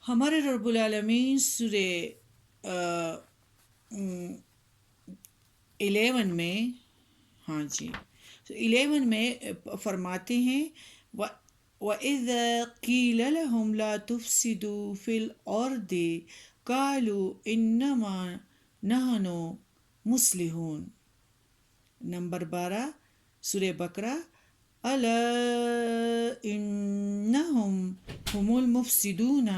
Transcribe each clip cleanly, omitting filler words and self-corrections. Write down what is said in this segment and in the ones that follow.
ہمارے رب العالمین سورہ 11 میں، ہاں جی 11 میں فرماتے ہیں وَإِذَا قِيلَ لَهُمْ لَا تُفْسِدُوا فِي الْأَرْضِ قَالُوا إِنَّمَا نَحْنُ مُصْلِحُونَ۔ نمبر 12 سورہ بقرہ، أَلَا إِنَّهُمْ هُمُ الْمُفْسِدُونَ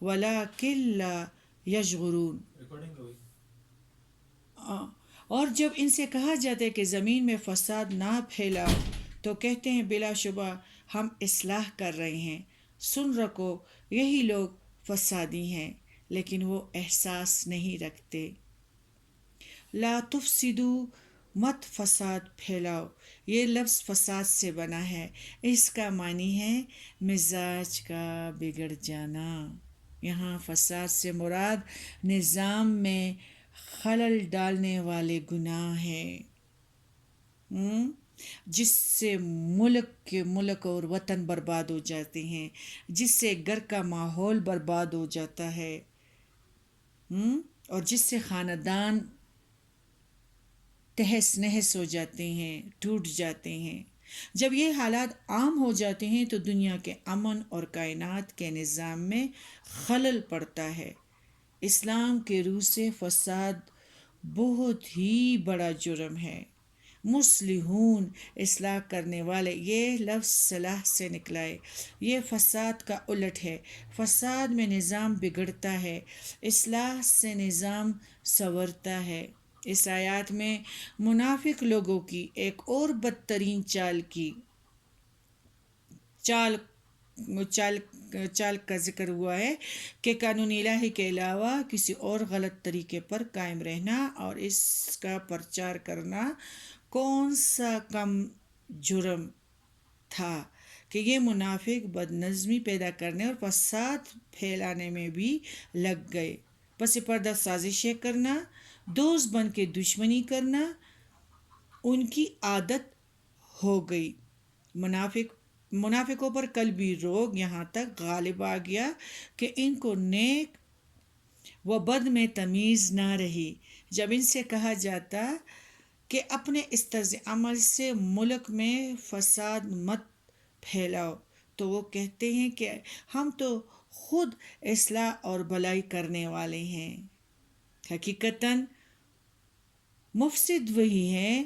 وَلَكِنْ لَا يَشْعُرُونَ۔ اور جب ان سے کہا جاتا ہے کہ زمین میں فساد نہ پھیلاؤ تو کہتے ہیں بلا شبہ ہم اصلاح کر رہے ہیں، سن رکھو یہی لوگ فسادی ہیں لیکن وہ احساس نہیں رکھتے۔ لا تفسدو، مت فساد پھیلاؤ، یہ لفظ فساد سے بنا ہے، اس کا معنی ہے مزاج کا بگڑ جانا۔ یہاں فساد سے مراد نظام میں خلل ڈالنے والے گناہ ہیں، جس سے ملک اور وطن برباد ہو جاتے ہیں، جس سے گھر کا ماحول برباد ہو جاتا ہے، اور جس سے خاندان تہس نہس ہو جاتے ہیں، ٹوٹ جاتے ہیں۔ جب یہ حالات عام ہو جاتے ہیں تو دنیا کے امن اور کائنات کے نظام میں خلل پڑتا ہے۔ اسلام کے روح سے فساد بہت ہی بڑا جرم ہے۔ مصلحون، اصلاح کرنے والے، یہ لفظ صلاح سے نکلا ہے، یہ فساد کا الٹ ہے۔ فساد میں نظام بگڑتا ہے، اصلاح سے نظام سنورتا ہے۔ اس آیات میں منافق لوگوں کی ایک اور بدترین چال کا ذکر ہوا ہے کہ قانون الہی کے علاوہ کسی اور غلط طریقے پر قائم رہنا اور اس کا پرچار کرنا کون سا کم جرم تھا کہ یہ منافق بد نظمی پیدا کرنے اور فساد پھیلانے میں بھی لگ گئے۔ پس پردہ سازشیں کرنا، دوست بن کے دشمنی کرنا ان کی عادت ہو گئی۔ منافقوں پر قلبی روگ یہاں تک غالب آ گیا کہ ان کو نیک و بد میں تمیز نہ رہی۔ جب ان سے کہا جاتا کہ اپنے اس طرز عمل سے ملک میں فساد مت پھیلاؤ تو وہ کہتے ہیں کہ ہم تو خود اصلاح اور بھلائی کرنے والے ہیں۔ حقیقتاً مفسد وہی ہیں،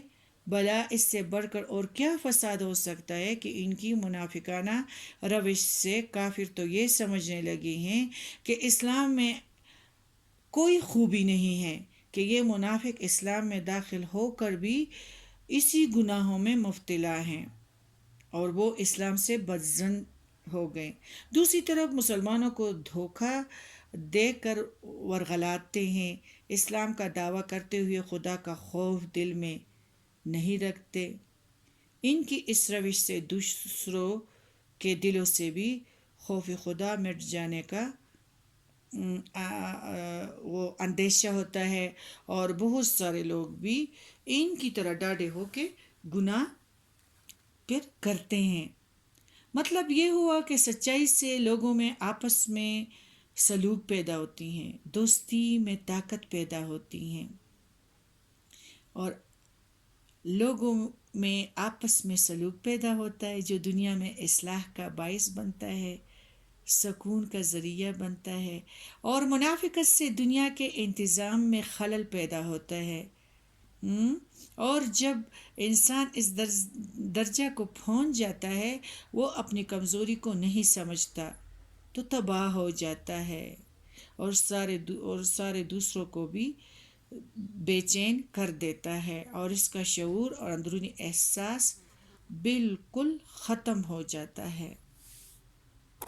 بھلا اس سے بڑھ کر اور کیا فساد ہو سکتا ہے کہ ان کی منافقانہ روش سے کافر تو یہ سمجھنے لگے ہیں کہ اسلام میں کوئی خوبی نہیں ہے کہ یہ منافق اسلام میں داخل ہو کر بھی اسی گناہوں میں مبتلا ہیں اور وہ اسلام سے بدظن ہو گئے۔ دوسری طرف مسلمانوں کو دھوکہ دے کر ورغلاتے ہیں، اسلام کا دعویٰ کرتے ہوئے خدا کا خوف دل میں نہیں رکھتے۔ ان کی اس روش سے دوسروں کے دلوں سے بھی خوف خدا مٹ جانے کا وہ اندیشہ ہوتا ہے اور بہت سارے لوگ بھی ان کی طرح ڈاڑے ہو کے گناہ پھر کرتے ہیں۔ مطلب یہ ہوا کہ سچائی سے لوگوں میں آپس میں سلوک پیدا ہوتی ہیں، دوستی میں طاقت پیدا ہوتی ہیں اور لوگوں میں آپس میں سلوک پیدا ہوتا ہے جو دنیا میں اصلاح کا باعث بنتا ہے، سکون کا ذریعہ بنتا ہے، اور منافقت سے دنیا کے انتظام میں خلل پیدا ہوتا ہے۔ اور جب انسان اس درجہ کو پہنچ جاتا ہے وہ اپنی کمزوری کو نہیں سمجھتا تو تباہ ہو جاتا ہے اور سارے دوسروں کو بھی بے چین کر دیتا ہے اور اس کا شعور اور اندرونی احساس بالکل ختم ہو جاتا ہے۔